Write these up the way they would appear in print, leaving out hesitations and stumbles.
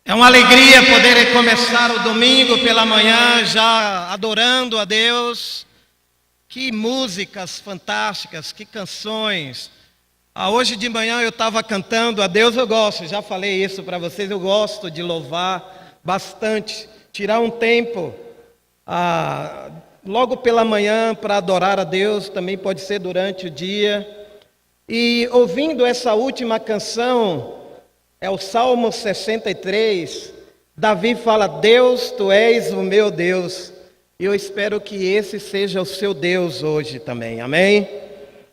É uma alegria poder começar o domingo pela manhã já adorando a Deus. Que músicas fantásticas, que canções. Hoje de manhã eu estava cantando a Deus, eu gosto, já falei isso para vocês, eu gosto de louvar bastante. Tirar um tempo logo pela manhã para adorar a Deus, também pode ser durante o dia. E ouvindo essa última canção, é o Salmo 63, Davi fala: Deus, Tu és o meu Deus. E eu espero que esse seja o seu Deus hoje também, amém?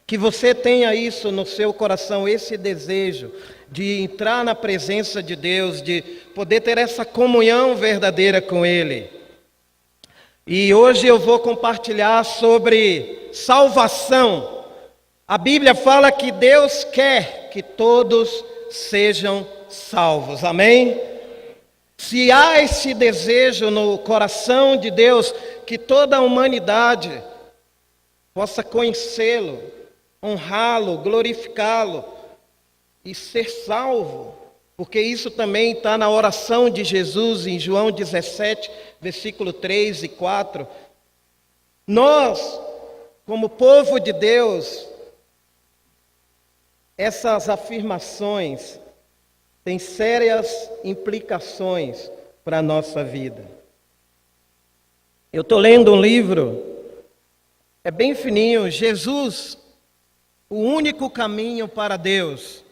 Que você tenha isso no seu coração, esse desejo de entrar na presença de Deus, de poder ter essa comunhão verdadeira com Ele. E hoje eu vou compartilhar sobre salvação. A Bíblia fala que Deus quer que todos sejam salvos, amém? Se há esse desejo no coração de Deus, que toda a humanidade possa conhecê-lo, honrá-lo, glorificá-lo e ser salvo, porque isso também está na oração de Jesus em João 17, versículo 3 e 4. Nós, como povo de Deus, essas afirmações têm sérias implicações para a nossa vida. Eu estou lendo um livro, é bem fininho, Jesus, o único caminho para Deus.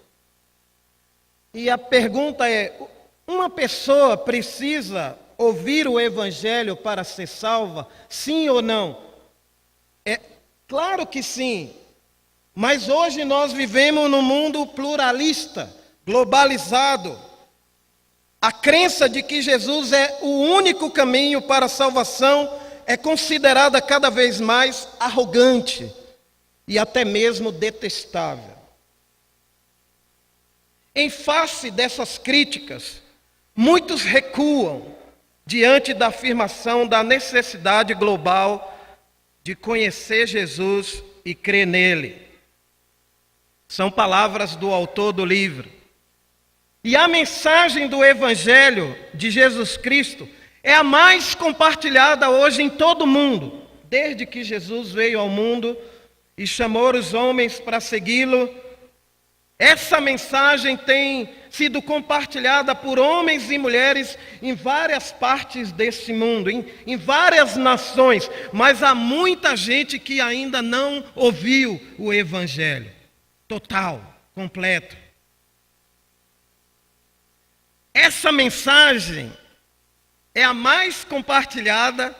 E a pergunta é: uma pessoa precisa ouvir o Evangelho para ser salva? Sim ou não? É claro que sim. Mas hoje nós vivemos num mundo pluralista, globalizado. A crença de que Jesus é o único caminho para a salvação é considerada cada vez mais arrogante e até mesmo detestável. Em face dessas críticas, muitos recuam diante da afirmação da necessidade global de conhecer Jesus e crer nele. São palavras do autor do livro. E a mensagem do Evangelho de Jesus Cristo é a mais compartilhada hoje em todo o mundo. Desde que Jesus veio ao mundo e chamou os homens para segui-lo, essa mensagem tem sido compartilhada por homens e mulheres em várias partes desse mundo, em várias nações. Mas há muita gente que ainda não ouviu o Evangelho total, completo. Essa mensagem é a mais compartilhada,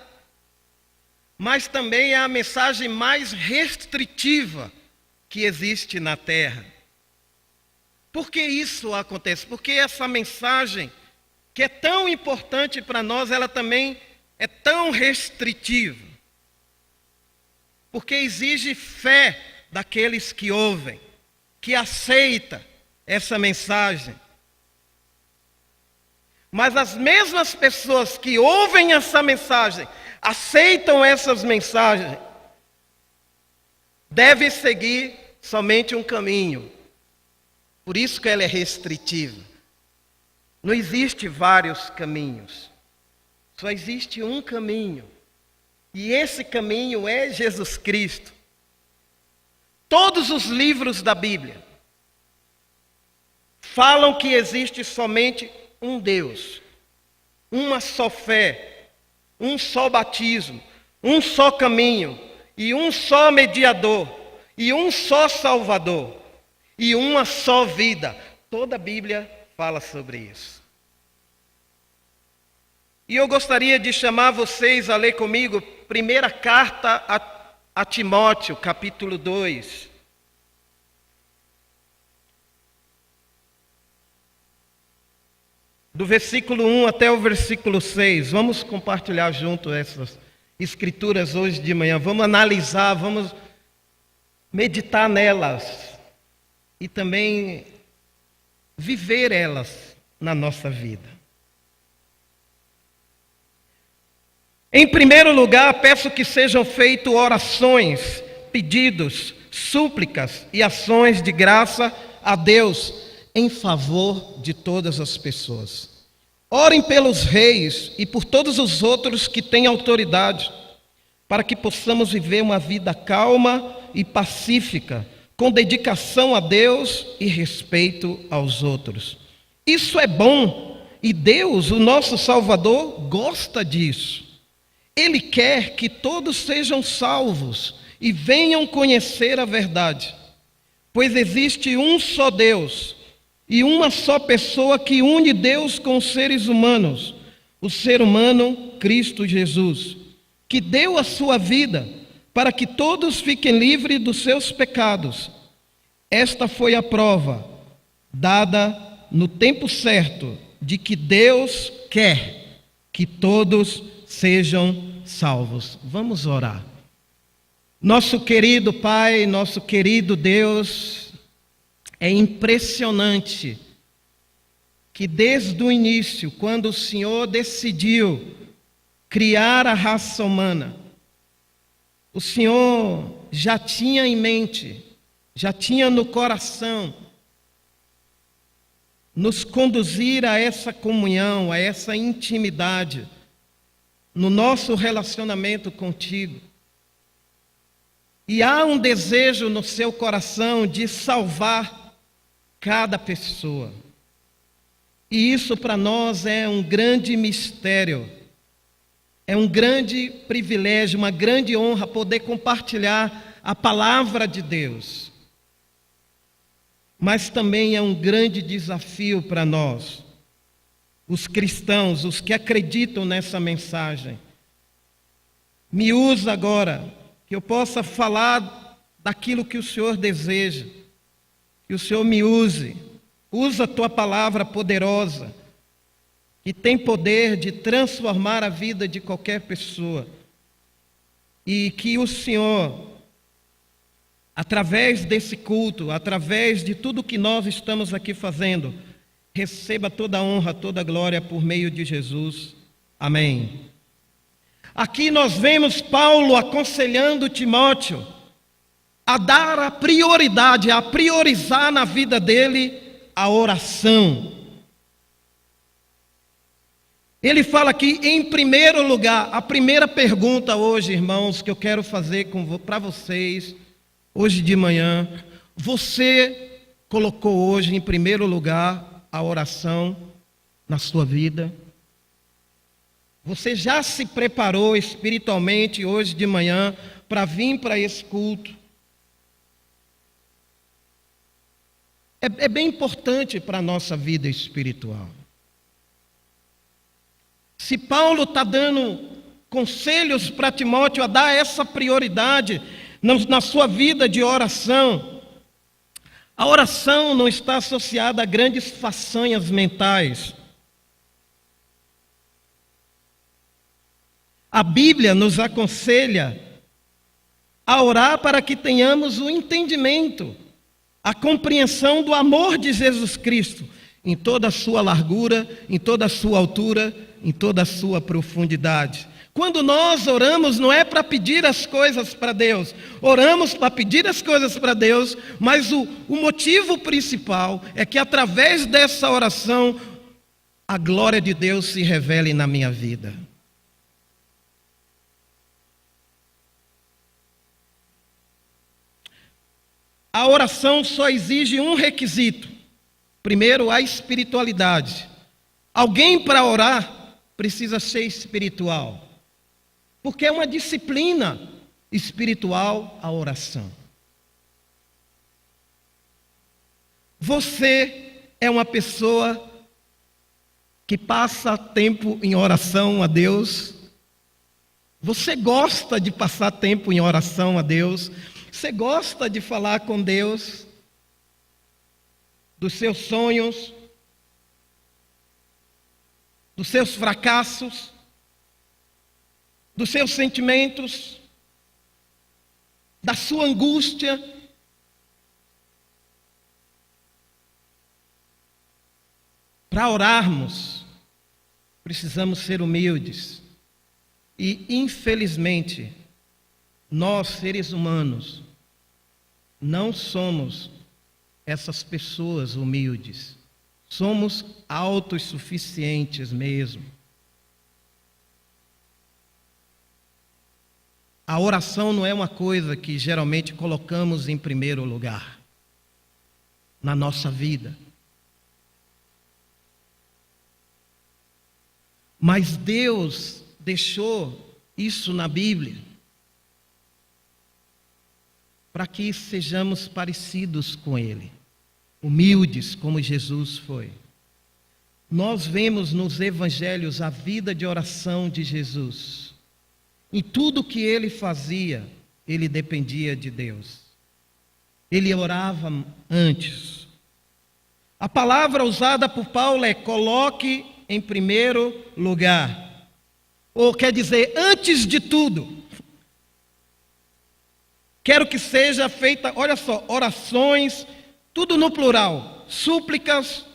mas também é a mensagem mais restritiva que existe na Terra. Por que isso acontece? Porque essa mensagem, que é tão importante para nós, ela também é tão restritiva. Porque exige fé daqueles que ouvem, que aceita essa mensagem. Mas as mesmas pessoas que ouvem essa mensagem, aceitam essas mensagens, devem seguir somente um caminho. Por isso que ela é restritiva. Não existe vários caminhos. Só existe um caminho. E esse caminho é Jesus Cristo. Todos os livros da Bíblia falam que existe somente um Deus, uma só fé, um só batismo, um só caminho, e um só mediador, e um só Salvador, e uma só vida. Toda a Bíblia fala sobre isso. E eu gostaria de chamar vocês a ler comigo primeira carta a Timóteo, capítulo 2. Do versículo 1 até o versículo 6. Vamos compartilhar junto essas escrituras hoje de manhã. Vamos analisar, vamos meditar nelas e também viver elas na nossa vida. Em primeiro lugar, peço que sejam feitas orações, pedidos, súplicas e ações de graça a Deus em favor de todas as pessoas. Orem pelos reis e por todos os outros que têm autoridade, para que possamos viver uma vida calma e pacífica, com dedicação a Deus e respeito aos outros. Isso é bom e Deus, o nosso Salvador, gosta disso. Ele quer que todos sejam salvos e venham conhecer a verdade, pois existe um só Deus e uma só pessoa que une Deus com os seres humanos, o ser humano Cristo Jesus, que deu a sua vida para que todos fiquem livres dos seus pecados. Esta foi a prova dada no tempo certo de que Deus quer que todos sejam salvos. Vamos orar. Nosso querido Pai, nosso querido Deus, é impressionante que desde o início, quando o Senhor decidiu criar a raça humana, o Senhor já tinha em mente, já tinha no coração nos conduzir a essa comunhão, a essa intimidade, no nosso relacionamento contigo. E há um desejo no seu coração de salvar cada pessoa. E isso para nós é um grande mistério, é um grande privilégio, uma grande honra poder compartilhar a palavra de Deus. Mas também é um grande desafio para nós, os cristãos, os que acreditam nessa mensagem. Me usa agora, que eu possa falar daquilo que o Senhor deseja, que o Senhor me use. Usa a tua palavra poderosa, que tem poder de transformar a vida de qualquer pessoa. E que o Senhor, através desse culto, através de tudo que nós estamos aqui fazendo, receba toda a honra, toda a glória por meio de Jesus. Amém. Aqui nós vemos Paulo aconselhando Timóteo a dar a prioridade, a priorizar na vida dele a oração. Ele fala aqui, em primeiro lugar, a primeira pergunta hoje, irmãos, que eu quero fazer para vocês, hoje de manhã: você colocou hoje em primeiro lugar a oração na sua vida? Você já se preparou espiritualmente hoje de manhã para vir para esse culto? É bem importante para a nossa vida espiritual. Se Paulo está dando conselhos para Timóteo a dar essa prioridade na sua vida de oração, a oração não está associada a grandes façanhas mentais. A Bíblia nos aconselha a orar para que tenhamos o entendimento, a compreensão do amor de Jesus Cristo, em toda a sua largura, em toda a sua altura, em toda a sua profundidade. Quando nós oramos, não é para pedir as coisas para Deus, oramos para pedir as coisas para Deus, mas o motivo principal é que através dessa oração, a glória de Deus se revele na minha vida. A oração só exige um requisito. Primeiro, a espiritualidade. Alguém para orar precisa ser espiritual, porque é uma disciplina espiritual a oração. Você é uma pessoa que passa tempo em oração a Deus? Você gosta de passar tempo em oração a Deus? Você gosta de falar com Deus dos seus sonhos, dos seus fracassos, dos seus sentimentos, da sua angústia? Para orarmos, precisamos ser humildes. E, infelizmente, nós, seres humanos, não somos essas pessoas humildes. Somos autossuficientes mesmo. A oração não é uma coisa que geralmente colocamos em primeiro lugar na nossa vida. Mas Deus deixou isso na Bíblia para que sejamos parecidos com Ele, humildes como Jesus foi. Nós vemos nos evangelhos a vida de oração de Jesus. Em tudo que ele fazia, ele dependia de Deus. Ele orava antes. A palavra usada por Paulo é coloque em primeiro lugar. Ou quer dizer, antes de tudo. Quero que seja feita, olha só, orações, tudo no plural, súplicas,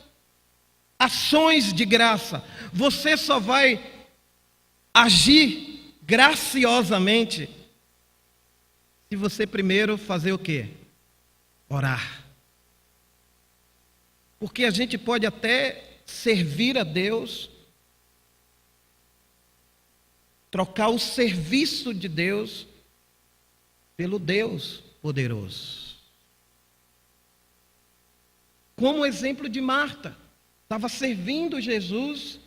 ações de graça. Você só vai agir graciosamente se você primeiro fazer o quê? Orar. Porque a gente pode até servir a Deus, trocar o serviço de Deus pelo Deus poderoso. Como o exemplo de Marta, estava servindo Jesus.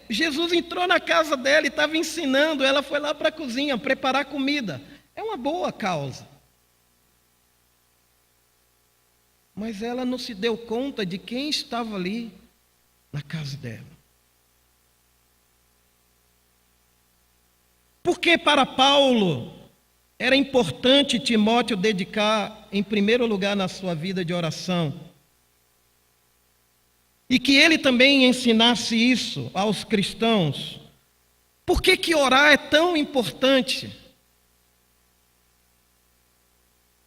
Jesus entrou na casa dela e estava ensinando, ela foi lá para a cozinha preparar comida. É uma boa causa. Mas ela não se deu conta de quem estava ali na casa dela. Porque para Paulo era importante Timóteo dedicar em primeiro lugar na sua vida de oração. E que ele também ensinasse isso aos cristãos. Por que orar é tão importante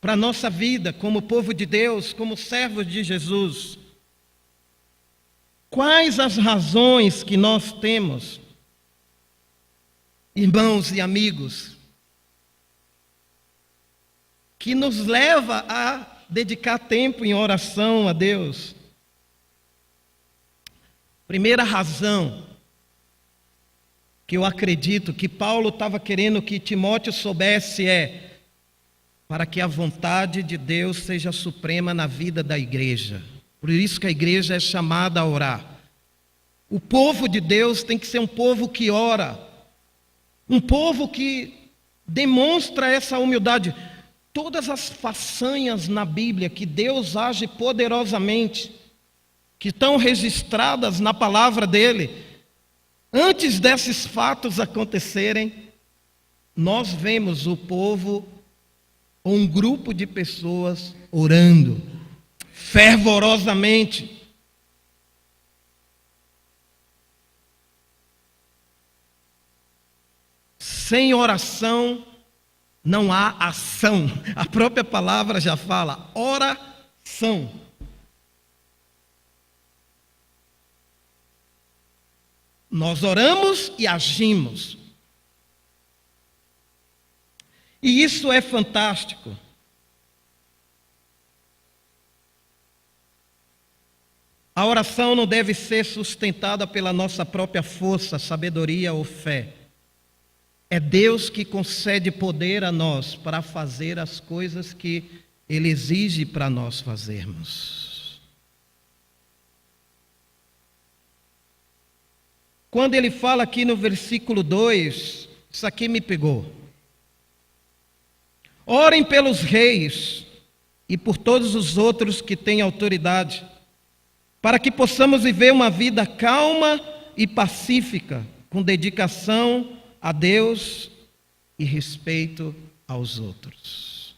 para a nossa vida, como povo de Deus, como servos de Jesus? Quais as razões que nós temos, irmãos e amigos, que nos leva a dedicar tempo em oração a Deus? Primeira razão que eu acredito que Paulo estava querendo que Timóteo soubesse é para que a vontade de Deus seja suprema na vida da igreja. Por isso que a igreja é chamada a orar. O povo de Deus tem que ser um povo que ora, um povo que demonstra essa humildade. Todas as façanhas na Bíblia que Deus age poderosamente, que estão registradas na palavra dele, antes desses fatos acontecerem, nós vemos o povo, ou um grupo de pessoas, orando fervorosamente. Sem oração não há ação. A própria palavra já fala, oração. Nós oramos e agimos. E isso é fantástico. A oração não deve ser sustentada pela nossa própria força, sabedoria ou fé. É Deus que concede poder a nós para fazer as coisas que Ele exige para nós fazermos. Quando ele fala aqui no versículo 2, isso aqui me pegou. Orem pelos reis e por todos os outros que têm autoridade, para que possamos viver uma vida calma e pacífica, com dedicação a Deus e respeito aos outros.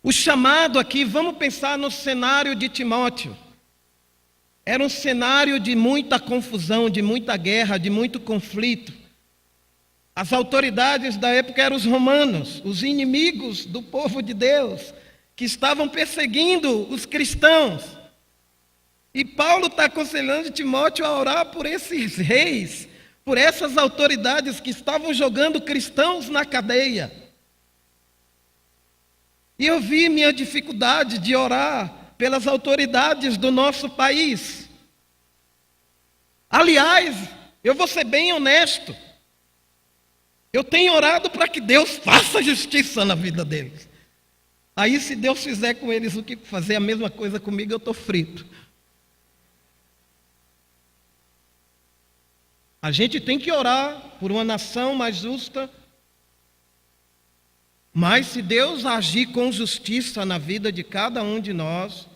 O chamado aqui, vamos pensar no cenário de Timóteo. Era um cenário de muita confusão, de muita guerra, de muito conflito. As autoridades da época eram os romanos, os inimigos do povo de Deus, que estavam perseguindo os cristãos. E Paulo está aconselhando Timóteo a orar por esses reis, por essas autoridades que estavam jogando cristãos na cadeia. E eu vi minha dificuldade de orar pelas autoridades do nosso país. Aliás, eu vou ser bem honesto, eu tenho orado para que Deus faça justiça na vida deles. Aí, se Deus fizer com eles o que fazer a mesma coisa comigo, eu estou frito. A gente tem que orar por uma nação mais justa, mas se Deus agir com justiça na vida de cada um de nós,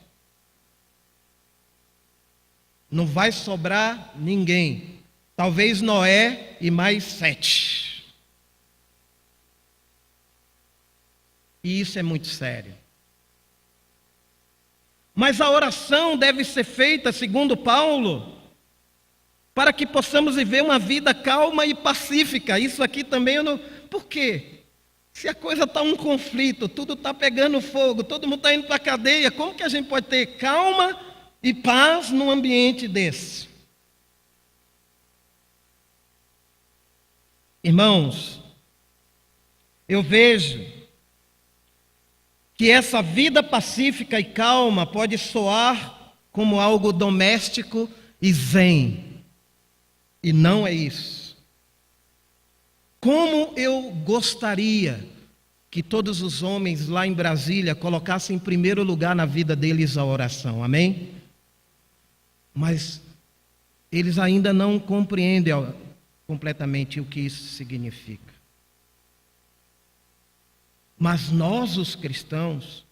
não vai sobrar ninguém. Talvez Noé e mais 7. E isso é muito sério. Mas a oração deve ser feita, segundo Paulo, para que possamos viver uma vida calma e pacífica. Isso aqui também eu não... Por quê? Se a coisa está um conflito, tudo está pegando fogo, todo mundo está indo para a cadeia, como que a gente pode ter calma e paz num ambiente desse? Irmãos, eu vejo que essa vida pacífica e calma pode soar como algo doméstico e zen. E não é isso. Como eu gostaria que todos os homens lá em Brasília colocassem em primeiro lugar na vida deles a oração, amém? Mas eles ainda não compreendem completamente o que isso significa. Mas nós, os cristãos,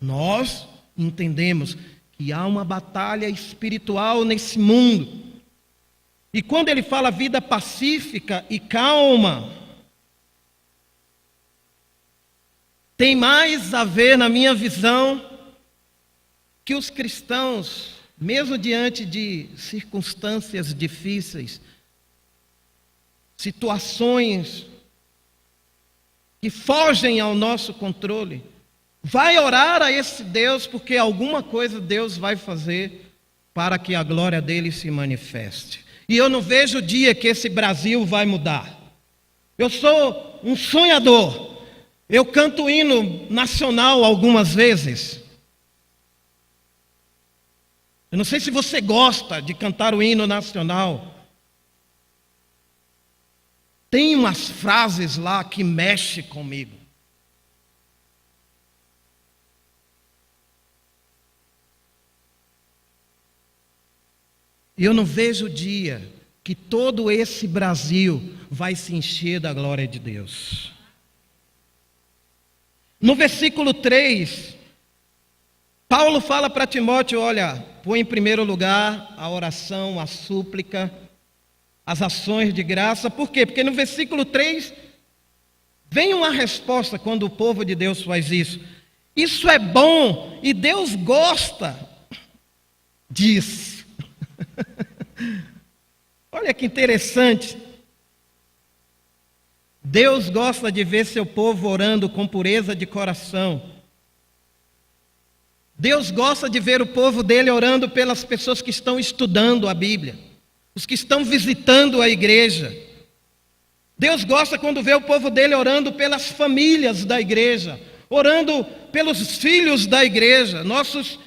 nós entendemos que há uma batalha espiritual nesse mundo. E quando ele fala vida pacífica e calma, tem mais a ver, na minha visão, que os cristãos, mesmo diante de circunstâncias difíceis, situações que fogem ao nosso controle, vai orar a esse Deus, porque alguma coisa Deus vai fazer para que a glória dele se manifeste. E eu não vejo o dia que esse Brasil vai mudar. Eu sou um sonhador. Eu canto hino nacional algumas vezes. Eu não sei se você gosta de cantar o hino nacional. Tem umas frases lá que mexem comigo. E eu não vejo o dia que todo esse Brasil vai se encher da glória de Deus. No versículo 3, Paulo fala para Timóteo, olha, põe em primeiro lugar a oração, a súplica, as ações de graça. Por quê? Porque no versículo 3 vem uma resposta quando o povo de Deus faz isso. Isso é bom e Deus gosta disso. Olha que interessante. Deus gosta de ver seu povo orando com pureza de coração. Deus gosta de ver o povo dele orando pelas pessoas que estão estudando a Bíblia, os que estão visitando a igreja. Deus gosta quando vê o povo dele orando pelas famílias da igreja, orando pelos filhos da igreja, nossos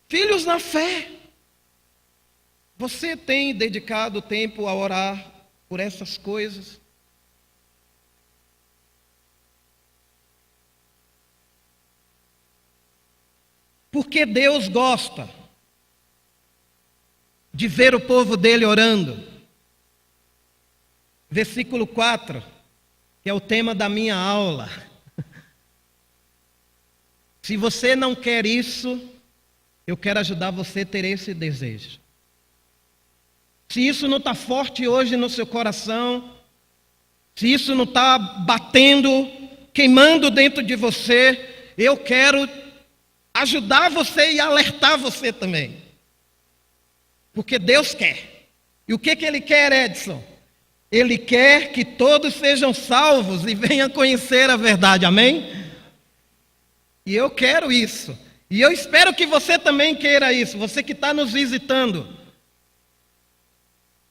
filhos na fé. Você tem dedicado tempo a orar por essas coisas? Porque Deus gosta de ver o povo dele orando. Versículo 4, que é o tema da minha aula. Se você não quer isso, eu quero ajudar você a ter esse desejo. Se isso não está forte hoje no seu coração, se isso não está batendo, queimando dentro de você, eu quero ajudar você e alertar você também. Porque Deus quer. E o que Ele quer, Edson? Ele quer que todos sejam salvos e venham conhecer a verdade, amém? E eu quero isso. E eu espero que você também queira isso, você que está nos visitando.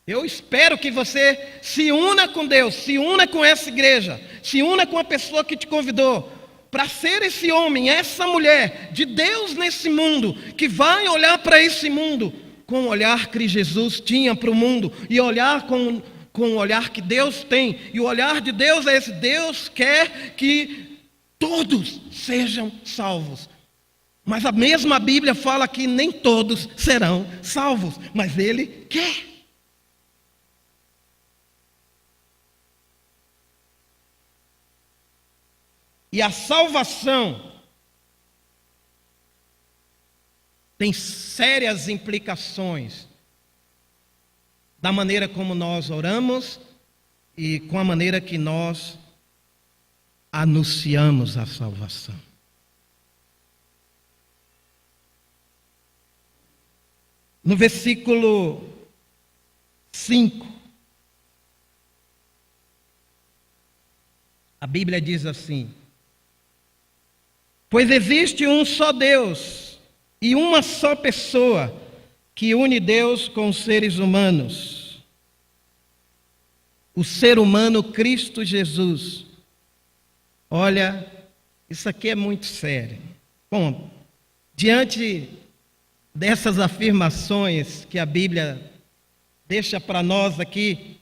Eu espero que você se una com Deus, se una com essa igreja, se una com a pessoa que te convidou, para ser esse homem, essa mulher de Deus nesse mundo, que vai olhar para esse mundo com o olhar que Jesus tinha para o mundo, e olhar com o olhar que Deus tem. E o olhar de Deus é esse: Deus quer que todos sejam salvos. Mas a mesma Bíblia fala que nem todos serão salvos, mas Ele quer. E a salvação tem sérias implicações da maneira como nós oramos e com a maneira que nós anunciamos a salvação. No versículo 5, a Bíblia diz assim: pois existe um só Deus e uma só pessoa que une Deus com os seres humanos, o ser humano Cristo Jesus. Olha, isso aqui é muito sério. Bom, diante dessas afirmações que a Bíblia deixa para nós aqui,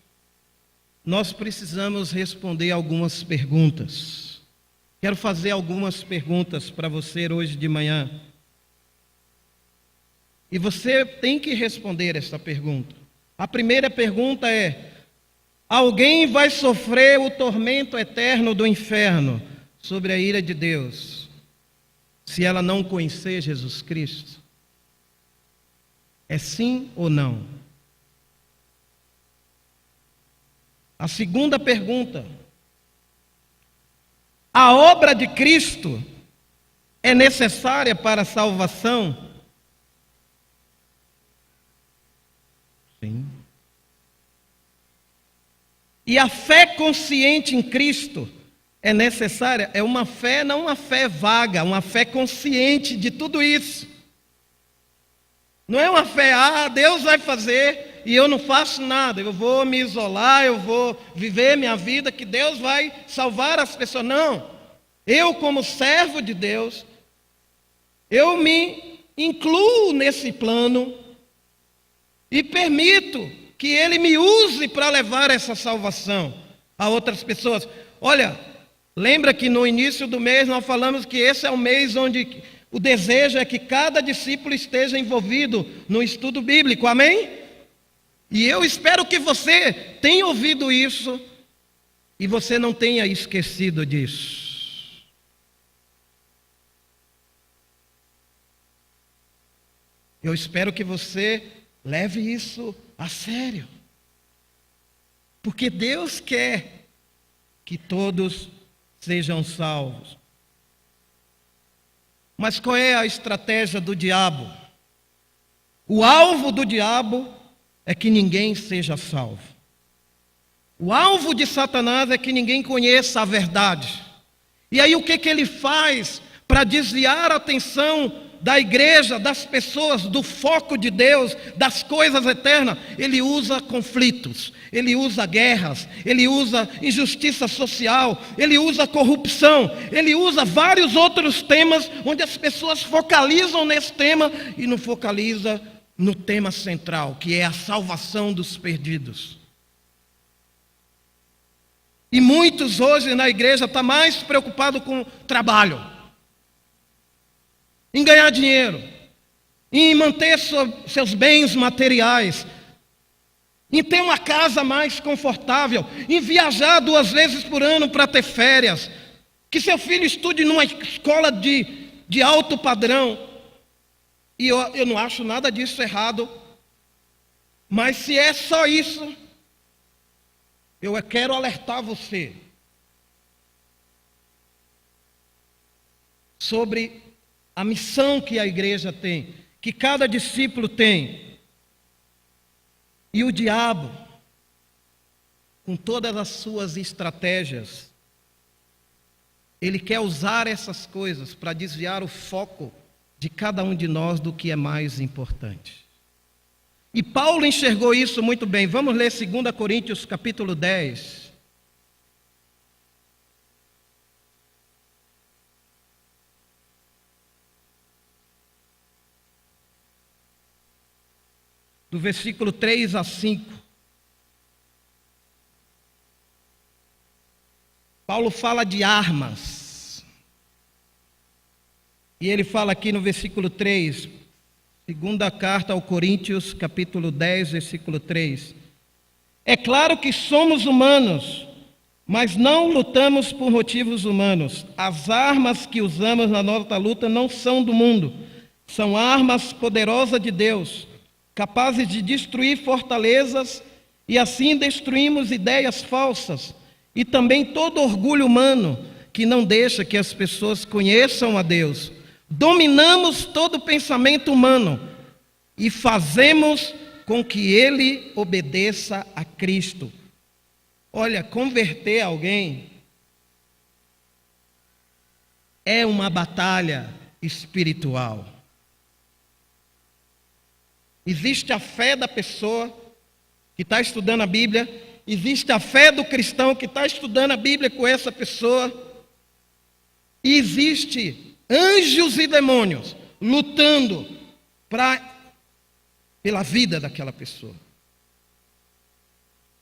nós precisamos responder algumas perguntas. Quero fazer algumas perguntas para você hoje de manhã. E você tem que responder essa pergunta. A primeira pergunta é: alguém vai sofrer o tormento eterno do inferno sobre a ira de Deus, se ela não conhecer Jesus Cristo? É sim ou não? A segunda pergunta: a obra de Cristo é necessária para a salvação? Sim. E a fé consciente em Cristo é necessária? É uma fé, não uma fé vaga, uma fé consciente de tudo isso. Não é uma fé, Deus vai fazer e eu não faço nada, eu vou me isolar, eu vou viver minha vida, que Deus vai salvar as pessoas. Não, eu como servo de Deus, eu me incluo nesse plano e permito que Ele me use para levar essa salvação a outras pessoas. Olha, lembra que no início do mês nós falamos que esse é o mês onde o desejo é que cada discípulo esteja envolvido no estudo bíblico, amém? E eu espero que você tenha ouvido isso e você não tenha esquecido disso. Eu espero que você leve isso a sério, porque Deus quer que todos sejam salvos. Mas qual é a estratégia do diabo? O alvo do diabo é que ninguém seja salvo. O alvo de Satanás é que ninguém conheça a verdade. E aí o que ele faz para desviar a atenção da igreja, das pessoas, do foco de Deus, das coisas eternas? Ele usa conflitos, ele usa guerras, ele usa injustiça social, ele usa corrupção, ele usa vários outros temas onde as pessoas focalizam nesse tema e não focaliza no tema central, que é a salvação dos perdidos. E muitos hoje na igreja estão mais preocupados com trabalho, em ganhar dinheiro, em manter seus bens materiais, em ter uma casa mais confortável, em viajar 2 vezes por ano para ter férias, que seu filho estude numa escola de alto padrão. E eu não acho nada disso errado, mas se é só isso, eu quero alertar você sobre a missão que a igreja tem, que cada discípulo tem. E o diabo, com todas as suas estratégias, ele quer usar essas coisas para desviar o foco de cada um de nós do que é mais importante. E Paulo enxergou isso muito bem. Vamos ler 2 Coríntios capítulo 10. do versículo 3 a 5. Paulo fala de armas. E ele fala aqui no versículo 3, segunda carta aos Coríntios, capítulo 10, versículo 3. É claro que somos humanos, mas não lutamos por motivos humanos. As armas que usamos na nossa luta não são do mundo. São armas poderosas de Deus, capazes de destruir fortalezas, e assim destruímos ideias falsas e também todo orgulho humano que não deixa que as pessoas conheçam a Deus. Dominamos todo pensamento humano e fazemos com que ele obedeça a Cristo. Olha, converter alguém é uma batalha espiritual. Existe a fé da pessoa que está estudando a Bíblia, existe a fé do cristão que está estudando a Bíblia com essa pessoa, e existe anjos e demônios lutando pela vida daquela pessoa.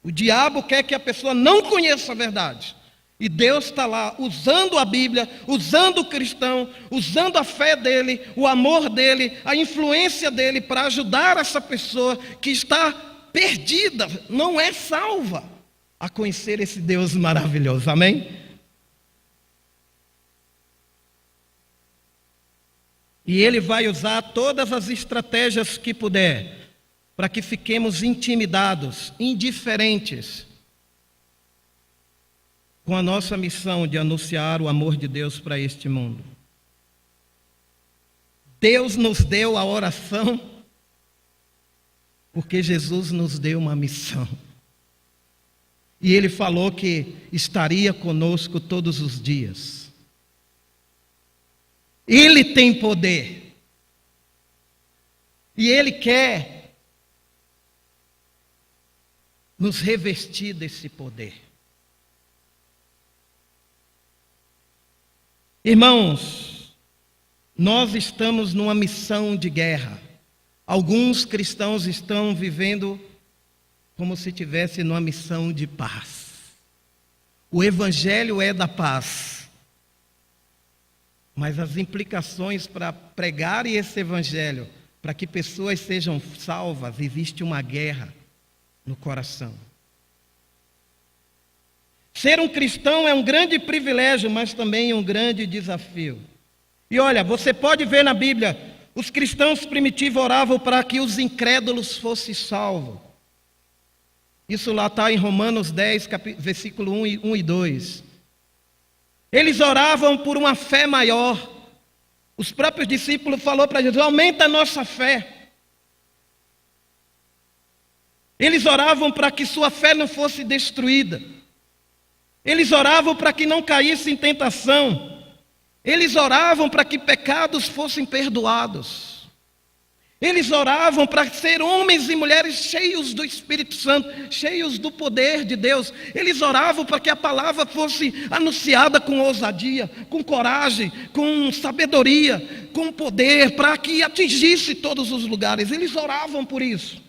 O diabo quer que a pessoa não conheça a verdade. E Deus está lá usando a Bíblia, usando o cristão, usando a fé dele, o amor dele, a influência dele para ajudar essa pessoa que está perdida, não é salva, a conhecer esse Deus maravilhoso. Amém? E ele vai usar todas as estratégias que puder para que fiquemos intimidados, indiferentes com a nossa missão de anunciar o amor de Deus para este mundo. Deus nos deu a oração porque Jesus nos deu uma missão. E Ele falou que estaria conosco todos os dias. Ele tem poder. E Ele quer nos revestir desse poder. Irmãos, nós estamos numa missão de guerra. Alguns cristãos estão vivendo como se estivessem numa missão de paz. O Evangelho é da paz. Mas as implicações para pregar esse Evangelho, para que pessoas sejam salvas, existe uma guerra no coração. Ser um cristão é um grande privilégio, mas também um grande desafio. E olha, você pode ver na Bíblia, os cristãos primitivos oravam para que os incrédulos fossem salvos. Isso lá está em Romanos 10, versículo 1 e 2. Eles oravam por uma fé maior. Os próprios discípulos falaram para Jesus, aumenta a nossa fé. Eles oravam para que sua fé não fosse destruída. Eles oravam para que não caísse em tentação. Eles oravam para que pecados fossem perdoados. Eles oravam para ser homens e mulheres cheios do Espírito Santo, cheios do poder de Deus. Eles oravam para que a palavra fosse anunciada com ousadia, com coragem, com sabedoria, com poder, para que atingisse todos os lugares. Eles oravam por isso.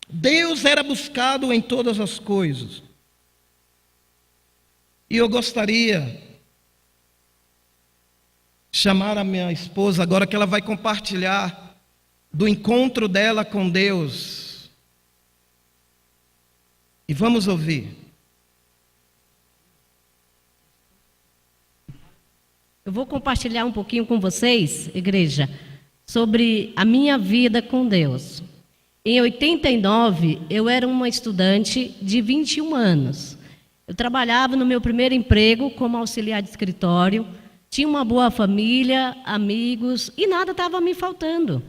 Deus era buscado em todas as coisas. E eu gostaria de chamar a minha esposa agora, que ela vai compartilhar do encontro dela com Deus. E vamos ouvir. Eu vou compartilhar um pouquinho com vocês, igreja, sobre a minha vida com Deus. Em 89, eu era uma estudante de 21 anos. Eu trabalhava no meu primeiro emprego como auxiliar de escritório, tinha uma boa família, amigos, e nada estava me faltando.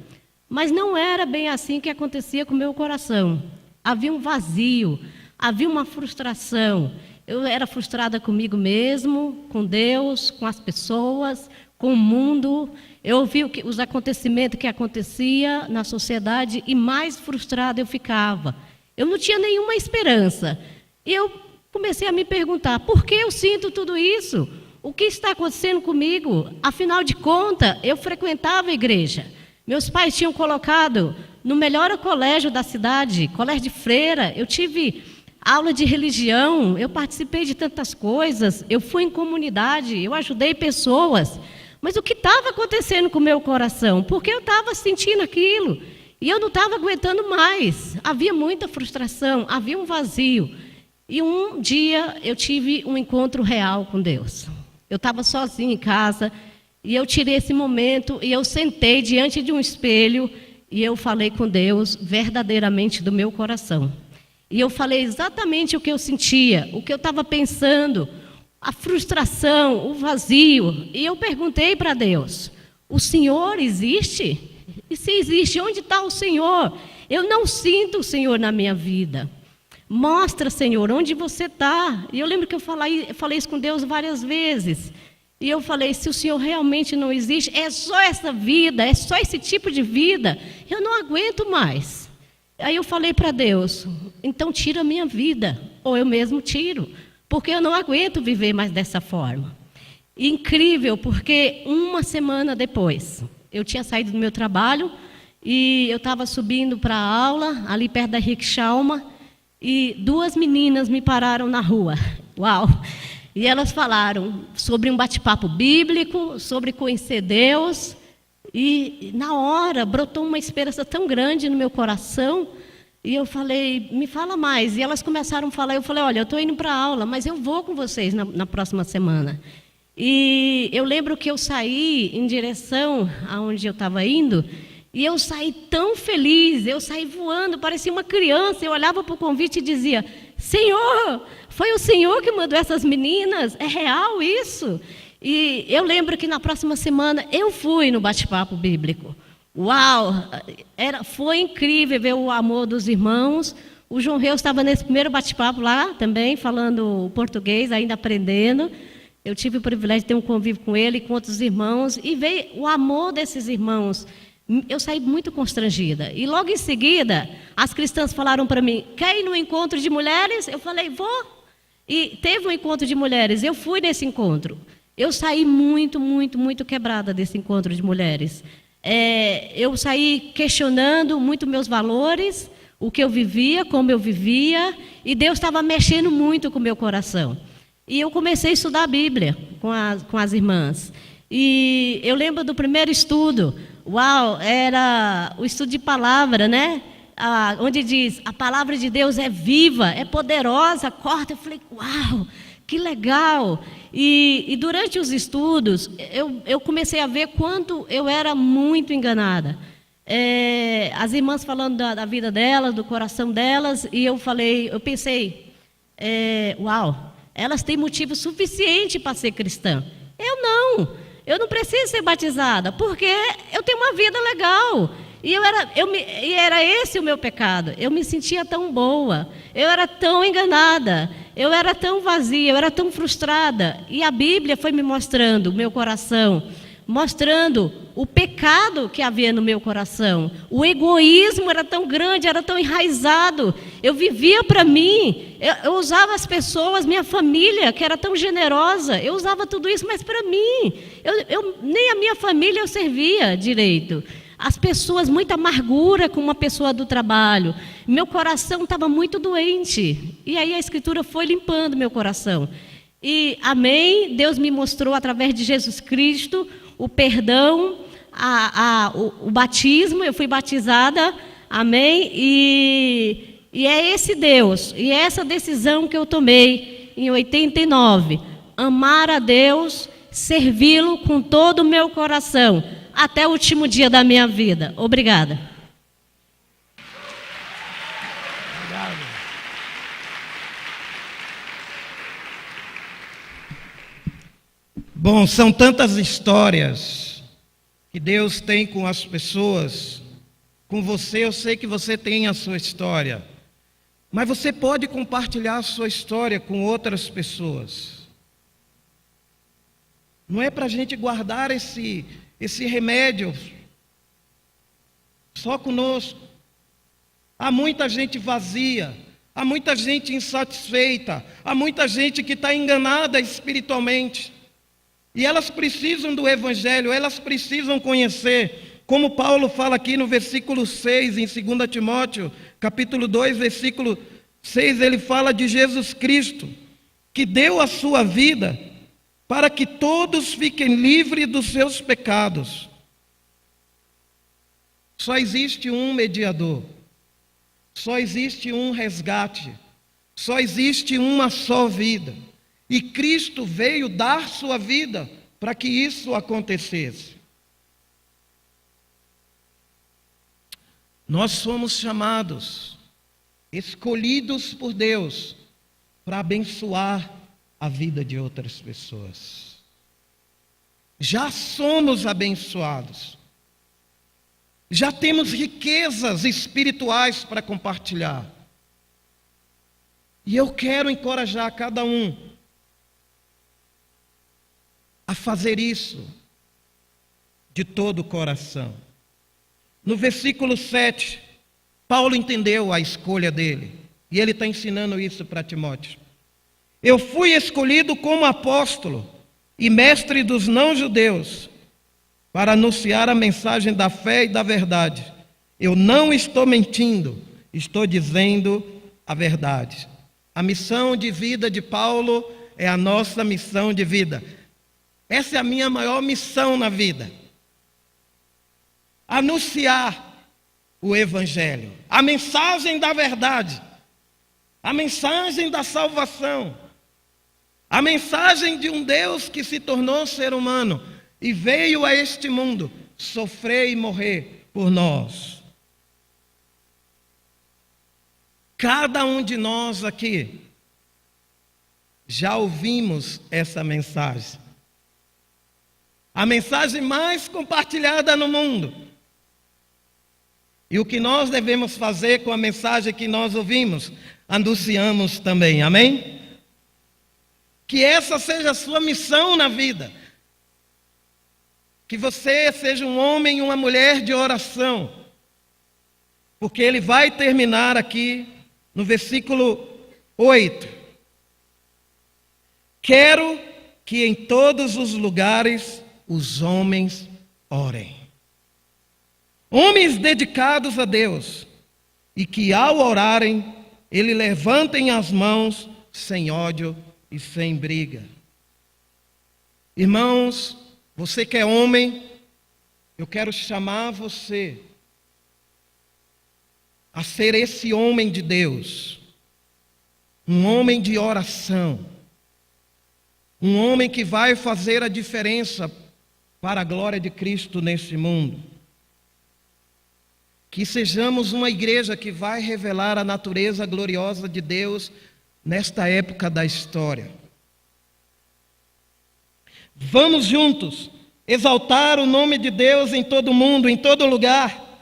Mas não era bem assim que acontecia com o meu coração. Havia um vazio, havia uma frustração. Eu era frustrada comigo mesmo, com Deus, com as pessoas, com o mundo. Eu vi os acontecimentos que acontecia na sociedade e mais frustrada eu ficava. Eu não tinha nenhuma esperança. E eu comecei a me perguntar, por que eu sinto tudo isso? O que está acontecendo comigo? Afinal de contas, eu frequentava a igreja. Meus pais tinham colocado no melhor colégio da cidade, colégio de freira. Eu tive aula de religião, eu participei de tantas coisas, eu fui em comunidade, eu ajudei pessoas. Mas o que estava acontecendo com o meu coração? Porque eu estava sentindo aquilo e eu não estava aguentando mais. Havia muita frustração, havia um vazio. E um dia eu tive um encontro real com Deus. Eu estava sozinha em casa e eu tirei esse momento e eu sentei diante de um espelho e eu falei com Deus verdadeiramente do meu coração. E eu falei exatamente o que eu sentia, o que eu estava pensando, a frustração, o vazio. E eu perguntei para Deus: o Senhor existe? E se existe, onde está o Senhor? Eu não sinto o Senhor na minha vida. Mostra, Senhor, onde você está. E eu lembro que eu falei isso com Deus várias vezes. E eu falei: se o Senhor realmente não existe, é só essa vida, é só esse tipo de vida, eu não aguento mais. Aí eu falei para Deus: então tira a minha vida, ou eu mesmo tiro, porque eu não aguento viver mais dessa forma. E incrível, porque uma semana depois, eu tinha saído do meu trabalho e eu estava subindo para a aula, ali perto da Riquchalma, e 2 meninas me pararam na rua. Uau! E elas falaram sobre um bate-papo bíblico, sobre conhecer Deus. E na hora brotou uma esperança tão grande no meu coração. E eu falei: me fala mais. E elas começaram a falar. Eu falei: olha, eu estou indo para a aula, mas eu vou com vocês na próxima semana. E eu lembro que eu saí em direção aonde eu estava indo. E eu saí tão feliz, eu saí voando, parecia uma criança. Eu olhava para o convite e dizia: Senhor, foi o Senhor que mandou essas meninas? É real isso? E eu lembro que na próxima semana eu fui no bate-papo bíblico. Uau! Foi incrível ver o amor dos irmãos. O João Reus estava nesse primeiro bate-papo lá também, falando português, ainda aprendendo. Eu tive o privilégio de ter um convívio com ele e com outros irmãos. E ver o amor desses irmãos. Eu saí muito constrangida. E logo em seguida, as cristãs falaram para mim: quer ir no encontro de mulheres? Eu falei: vou. E teve um encontro de mulheres, eu fui nesse encontro. Eu saí muito, muito, muito quebrada desse encontro de mulheres. Eu saí questionando muito meus valores, o que eu vivia, como eu vivia, e Deus estava mexendo muito com o meu coração. E eu comecei a estudar a Bíblia com as irmãs. E eu lembro do primeiro estudo. Uau, era o estudo de palavra, né? Onde diz: a palavra de Deus é viva, é poderosa, corta. Eu falei: uau, que legal. E durante os estudos, eu comecei a ver quanto eu era muito enganada. As irmãs falando da vida delas, do coração delas, e eu pensei, uau, elas têm motivo suficiente para ser cristã. Eu não preciso ser batizada, porque eu tenho uma vida legal. E era esse o meu pecado. Eu me sentia tão boa, eu era tão enganada, eu era tão vazia, eu era tão frustrada. E a Bíblia foi me mostrando o meu coração, mostrando o pecado que havia no meu coração. O egoísmo era tão grande, era tão enraizado. Eu vivia para mim, eu usava as pessoas, minha família, que era tão generosa, eu usava tudo isso, mas para mim. Nem a minha família eu servia direito. As pessoas, muita amargura com uma pessoa do trabalho. Meu coração estava muito doente. E aí a Escritura foi limpando meu coração. E, amém, Deus me mostrou através de Jesus Cristo o perdão, o batismo. Eu fui batizada, amém. E é esse Deus, e é essa decisão que eu tomei em 89. Amar a Deus, servi-lo com todo o meu coração, até o último dia da minha vida. Obrigada. Obrigado. Bom, são tantas histórias que Deus tem com as pessoas. Com você, eu sei que você tem a sua história, mas você pode compartilhar a sua história com outras pessoas. Não é para a gente guardar esse remédio só conosco. Há muita gente vazia, há muita gente insatisfeita, há muita gente que está enganada espiritualmente. E elas precisam do Evangelho, elas precisam conhecer como Paulo fala aqui no versículo 6, em 2 Timóteo, capítulo 2, versículo 6, ele fala de Jesus Cristo, que deu a sua vida para que todos fiquem livres dos seus pecados. Só existe um mediador, só existe um resgate, só existe uma só vida. E Cristo veio dar sua vida para que isso acontecesse. Nós somos chamados, escolhidos por Deus, para abençoar a vida de outras pessoas. Já somos abençoados. Já temos riquezas espirituais para compartilhar. E eu quero encorajar cada um a fazer isso de todo o coração. No versículo 7, Paulo entendeu a escolha dele. E ele está ensinando isso para Timóteo. Eu fui escolhido como apóstolo e mestre dos não-judeus para anunciar a mensagem da fé e da verdade. Eu não estou mentindo, estou dizendo a verdade. A missão de vida de Paulo é a nossa missão de vida. Essa é a minha maior missão na vida. Anunciar o Evangelho, a mensagem da verdade, a mensagem da salvação, a mensagem de um Deus que se tornou ser humano e veio a este mundo sofrer e morrer por nós. Cada um de nós aqui já ouvimos essa mensagem. A mensagem mais compartilhada no mundo. E o que nós devemos fazer com a mensagem que nós ouvimos? Anunciamos também, amém? Que essa seja a sua missão na vida. Que você seja um homem e uma mulher de oração. Porque ele vai terminar aqui no versículo 8. Quero que em todos os lugares os homens orem. Homens dedicados a Deus, e que ao orarem, eles levantem as mãos sem ódio e sem briga. Irmãos, você que é homem, eu quero chamar você a ser esse homem de Deus, um homem de oração, um homem que vai fazer a diferença para a glória de Cristo neste mundo. Que sejamos uma igreja que vai revelar a natureza gloriosa de Deus nesta época da história. Vamos juntos exaltar o nome de Deus em todo mundo, em todo lugar.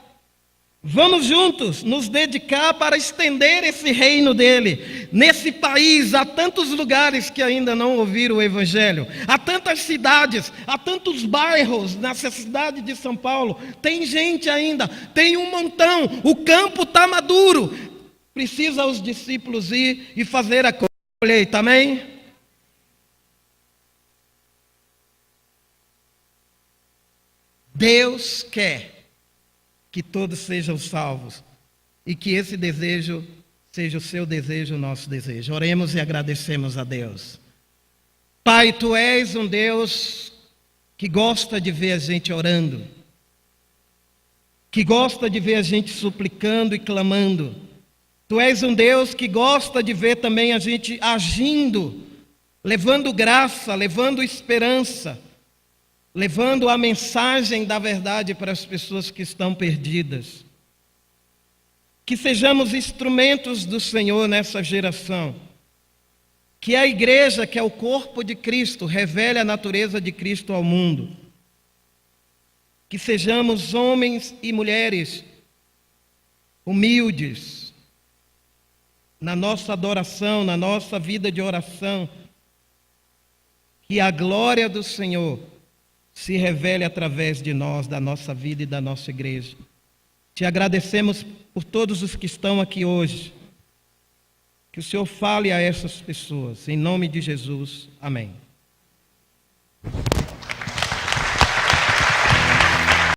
Vamos juntos nos dedicar para estender esse reino dele. Nesse país, há tantos lugares que ainda não ouviram o Evangelho. Há tantas cidades, há tantos bairros nessa cidade de São Paulo. Tem gente ainda, tem um montão. O campo está maduro. Precisa os discípulos ir e fazer a colheita, amém? Deus quer que todos sejam salvos e que esse desejo seja o seu desejo, o nosso desejo. Oremos e agradecemos a Deus. Pai, Tu és um Deus que gosta de ver a gente orando, que gosta de ver a gente suplicando e clamando. Tu és um Deus que gosta de ver também a gente agindo, levando graça, levando esperança, levando a mensagem da verdade para as pessoas que estão perdidas. Que sejamos instrumentos do Senhor nessa geração. Que a igreja, que é o corpo de Cristo, revele a natureza de Cristo ao mundo. Que sejamos homens e mulheres humildes na nossa adoração, na nossa vida de oração. Que a glória do Senhor se revele através de nós, da nossa vida e da nossa igreja. Te agradecemos por todos os que estão aqui hoje. Que o Senhor fale a essas pessoas. Em nome de Jesus. Amém.